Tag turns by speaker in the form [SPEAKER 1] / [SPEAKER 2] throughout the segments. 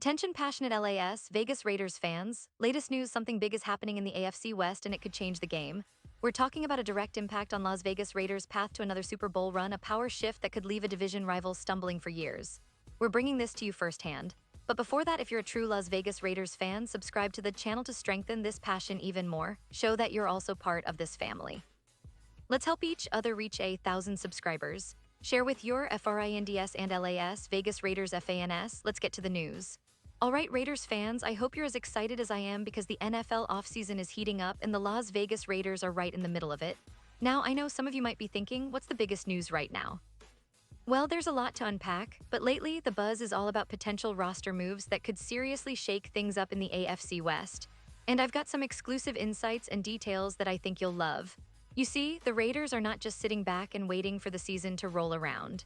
[SPEAKER 1] Attention passionate Las Vegas Raiders fans, latest news, something big is happening in the AFC West and it could change the game. We're talking about a direct impact on Las Vegas Raiders' path to another Super Bowl run, a power shift that could leave a division rival stumbling for years. We're bringing this to you firsthand. But before that, if you're a true Las Vegas Raiders fan, subscribe to the channel to strengthen this passion even more. Show that you're also part of this family. Let's help each other reach 1,000 subscribers. Share with your FRINDS and LAS Vegas Raiders FANS. Let's get to the news. All right, Raiders fans, I hope you're as excited as I am because the NFL offseason is heating up and the Las Vegas Raiders are right in the middle of it. Now, I know some of you might be thinking, what's the biggest news right now? Well, there's a lot to unpack, but lately the buzz is all about potential roster moves that could seriously shake things up in the AFC West. And I've got some exclusive insights and details that I think you'll love. You see, the Raiders are not just sitting back and waiting for the season to roll around.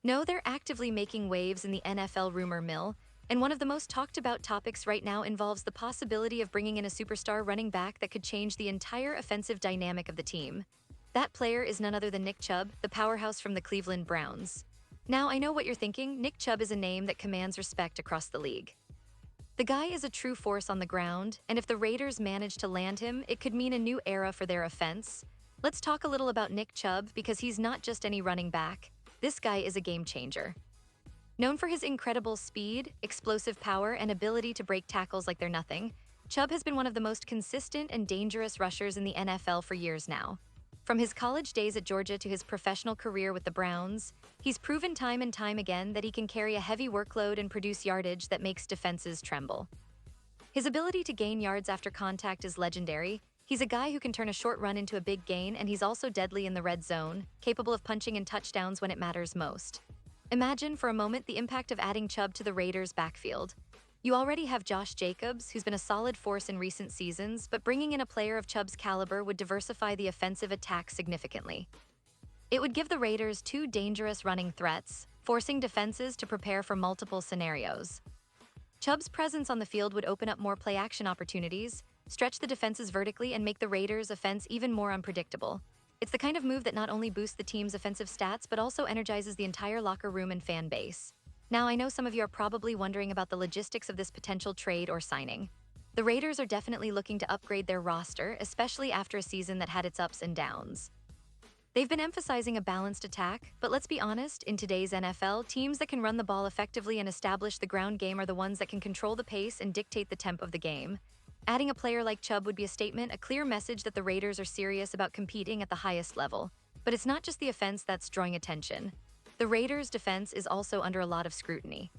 [SPEAKER 1] No, they're actively making waves in the NFL rumor mill, and one of the most talked about topics right now involves the possibility of bringing in a superstar running back that could change the entire offensive dynamic of the team. That player is none other than Nick Chubb, the powerhouse from the Cleveland Browns. Now, I know what you're thinking. Nick Chubb is a name that commands respect across the league. The guy is a true force on the ground, and if the Raiders manage to land him, it could mean a new era for their offense. Let's talk a little about Nick Chubb because he's not just any running back. This guy is a game changer. Known for his incredible speed, explosive power, and ability to break tackles like they're nothing, Chubb has been one of the most consistent and dangerous rushers in the NFL for years now. From his college days at Georgia to his professional career with the Browns, he's proven time and time again that he can carry a heavy workload and produce yardage that makes defenses tremble. His ability to gain yards after contact is legendary. He's a guy who can turn a short run into a big gain, and he's also deadly in the red zone, capable of punching in touchdowns when it matters most. Imagine for a moment the impact of adding Chubb to the Raiders' backfield. You already have Josh Jacobs, who's been a solid force in recent seasons, but bringing in a player of Chubb's caliber would diversify the offensive attack significantly. It would give the Raiders two dangerous running threats, forcing defenses to prepare for multiple scenarios. Chubb's presence on the field would open up more play-action opportunities, stretch the defenses vertically, and make the Raiders' offense even more unpredictable. It's the kind of move that not only boosts the team's offensive stats, but also energizes the entire locker room and fan base. Now, I know some of you are probably wondering about the logistics of this potential trade or signing. The Raiders are definitely looking to upgrade their roster, especially after a season that had its ups and downs. They've been emphasizing a balanced attack, but let's be honest, in today's NFL, teams that can run the ball effectively and establish the ground game are the ones that can control the pace and dictate the tempo of the game. Adding a player like Chubb would be a statement, a clear message that the Raiders are serious about competing at the highest level. But it's not just the offense that's drawing attention. The Raiders' defense is also under a lot of scrutiny.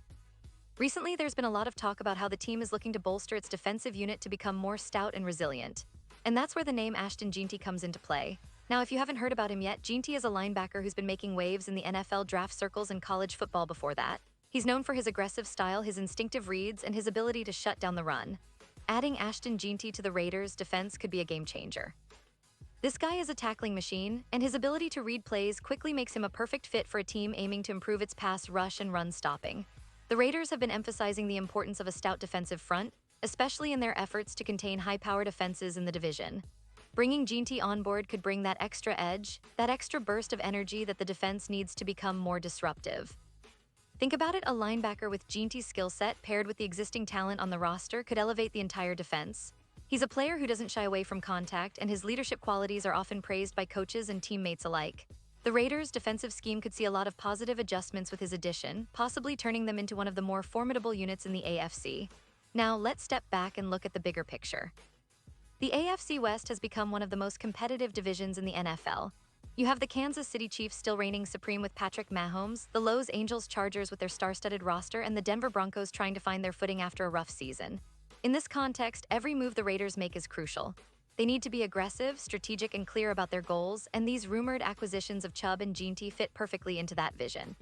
[SPEAKER 1] Recently, there's been a lot of talk about how the team is looking to bolster its defensive unit to become more stout and resilient. And that's where the name Ashton Jeanty comes into play. Now, if you haven't heard about him yet, Jeanty is a linebacker who's been making waves in the NFL draft circles and college football before that. He's known for his aggressive style, his instinctive reads, and his ability to shut down the run. Adding Ashton Jeanty to the Raiders' defense could be a game changer. This guy is a tackling machine, and his ability to read plays quickly makes him a perfect fit for a team aiming to improve its pass rush and run stopping. The Raiders have been emphasizing the importance of a stout defensive front, especially in their efforts to contain high-powered offenses in the division. Bringing Jeanty on board could bring that extra edge, that extra burst of energy that the defense needs to become more disruptive. Think about it, a linebacker with Jeanty's skill set paired with the existing talent on the roster could elevate the entire defense. He's a player who doesn't shy away from contact, and his leadership qualities are often praised by coaches and teammates alike. The Raiders' defensive scheme could see a lot of positive adjustments with his addition, possibly turning them into one of the more formidable units in the AFC. Now, let's step back and look at the bigger picture. The AFC West has become one of the most competitive divisions in the NFL. You have the Kansas City Chiefs still reigning supreme with Patrick Mahomes, the Los Angeles Chargers with their star-studded roster, and the Denver Broncos trying to find their footing after a rough season. In this context, every move the Raiders make is crucial. They need to be aggressive, strategic, and clear about their goals, and these rumored acquisitions of Chubb and Jeanty fit perfectly into that vision.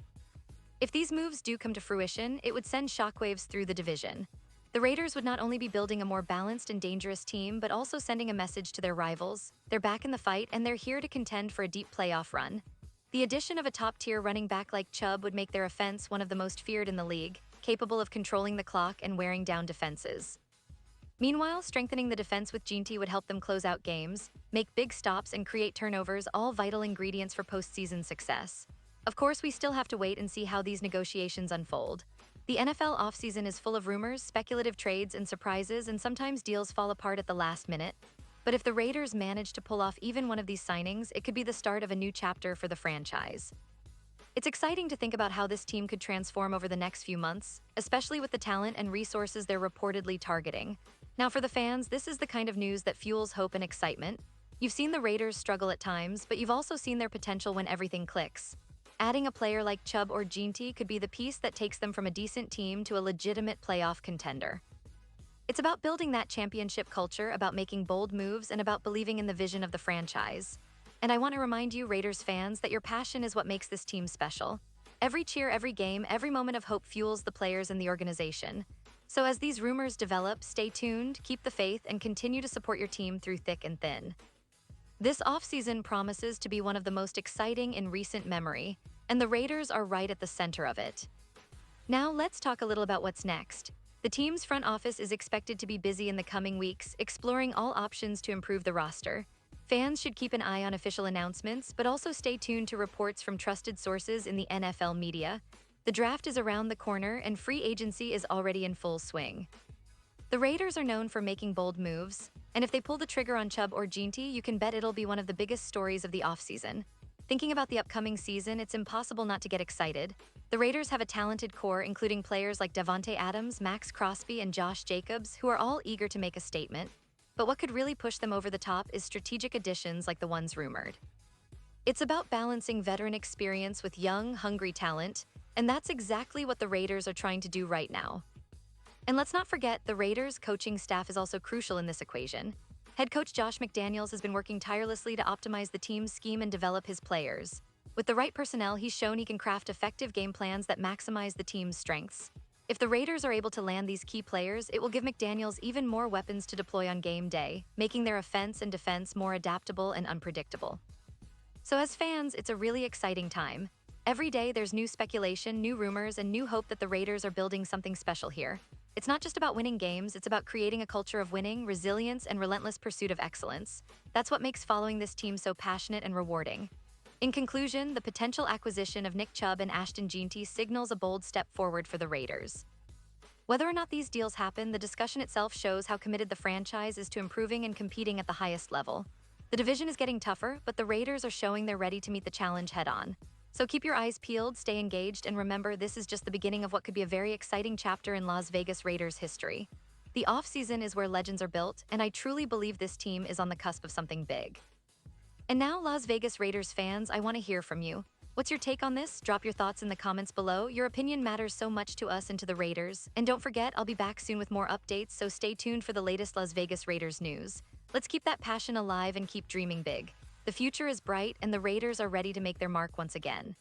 [SPEAKER 1] If these moves do come to fruition, it would send shockwaves through the division. The Raiders would not only be building a more balanced and dangerous team, but also sending a message to their rivals. They're back in the fight, and they're here to contend for a deep playoff run. The addition of a top-tier running back like Chubb would make their offense one of the most feared in the league, capable of controlling the clock and wearing down defenses. Meanwhile, strengthening the defense with Jeanty would help them close out games, make big stops, and create turnovers, all vital ingredients for postseason success. Of course, we still have to wait and see how these negotiations unfold. The The NFL offseason is full of rumors, speculative trades, and surprises, and sometimes deals fall apart at the last minute. But if the Raiders manage to pull off even one of these signings, it could be the start of a new chapter for the franchise. It's exciting to think about how this team could transform over the next few months, especially with the talent and resources they're reportedly targeting. Now, for the fans, this is the kind of news that fuels hope and excitement. You've seen the Raiders struggle at times, but you've also seen their potential when everything clicks. Adding a player like Chubb or Ginty could be the piece that takes them from a decent team to a legitimate playoff contender. It's about building that championship culture, about making bold moves, and about believing in the vision of the franchise. And I want to remind you, Raiders fans, that your passion is what makes this team special. Every cheer, every game, every moment of hope fuels the players and the organization. So as these rumors develop, stay tuned, keep the faith, and continue to support your team through thick and thin. This offseason promises to be one of the most exciting in recent memory, and the Raiders are right at the center of it. Now let's talk a little about what's next. The team's front office is expected to be busy in the coming weeks, exploring all options to improve the roster. Fans should keep an eye on official announcements, but also stay tuned to reports from trusted sources in the NFL media. The draft is around the corner, and free agency is already in full swing. The Raiders are known for making bold moves, and if they pull the trigger on Chubb or Ginty, you can bet it'll be one of the biggest stories of the offseason. Thinking about the upcoming season, it's impossible not to get excited. The Raiders have a talented core, including players like Davante Adams, Max Crosby, and Josh Jacobs, who are all eager to make a statement. But what could really push them over the top is strategic additions like the ones rumored. It's about balancing veteran experience with young, hungry talent, and that's exactly what the Raiders are trying to do right now. And let's not forget, the Raiders' coaching staff is also crucial in this equation. Head coach Josh McDaniels has been working tirelessly to optimize the team's scheme and develop his players. With the right personnel, he's shown he can craft effective game plans that maximize the team's strengths. If the Raiders are able to land these key players, it will give McDaniels even more weapons to deploy on game day, making their offense and defense more adaptable and unpredictable. So as fans, it's a really exciting time. Every day there's new speculation, new rumors, and new hope that the Raiders are building something special here. It's not just about winning games, it's about creating a culture of winning, resilience, and relentless pursuit of excellence. That's what makes following this team so passionate and rewarding. In conclusion, the potential acquisition of Nick Chubb and Ashton Ginty signals a bold step forward for the Raiders. Whether or not these deals happen, the discussion itself shows how committed the franchise is to improving and competing at the highest level. The division is getting tougher, but the Raiders are showing they're ready to meet the challenge head-on. So keep your eyes peeled, stay engaged, and remember, this is just the beginning of what could be a very exciting chapter in Las Vegas Raiders history. The offseason is where legends are built, and I truly believe this team is on the cusp of something big. And now, Las Vegas Raiders fans, I want to hear from you. What's your take on this? Drop your thoughts in the comments below. Your opinion matters so much to us and to the Raiders. And don't forget, I'll be back soon with more updates, so stay tuned for the latest Las Vegas Raiders news. Let's keep that passion alive and keep dreaming big. The future is bright, and the Raiders are ready to make their mark once again.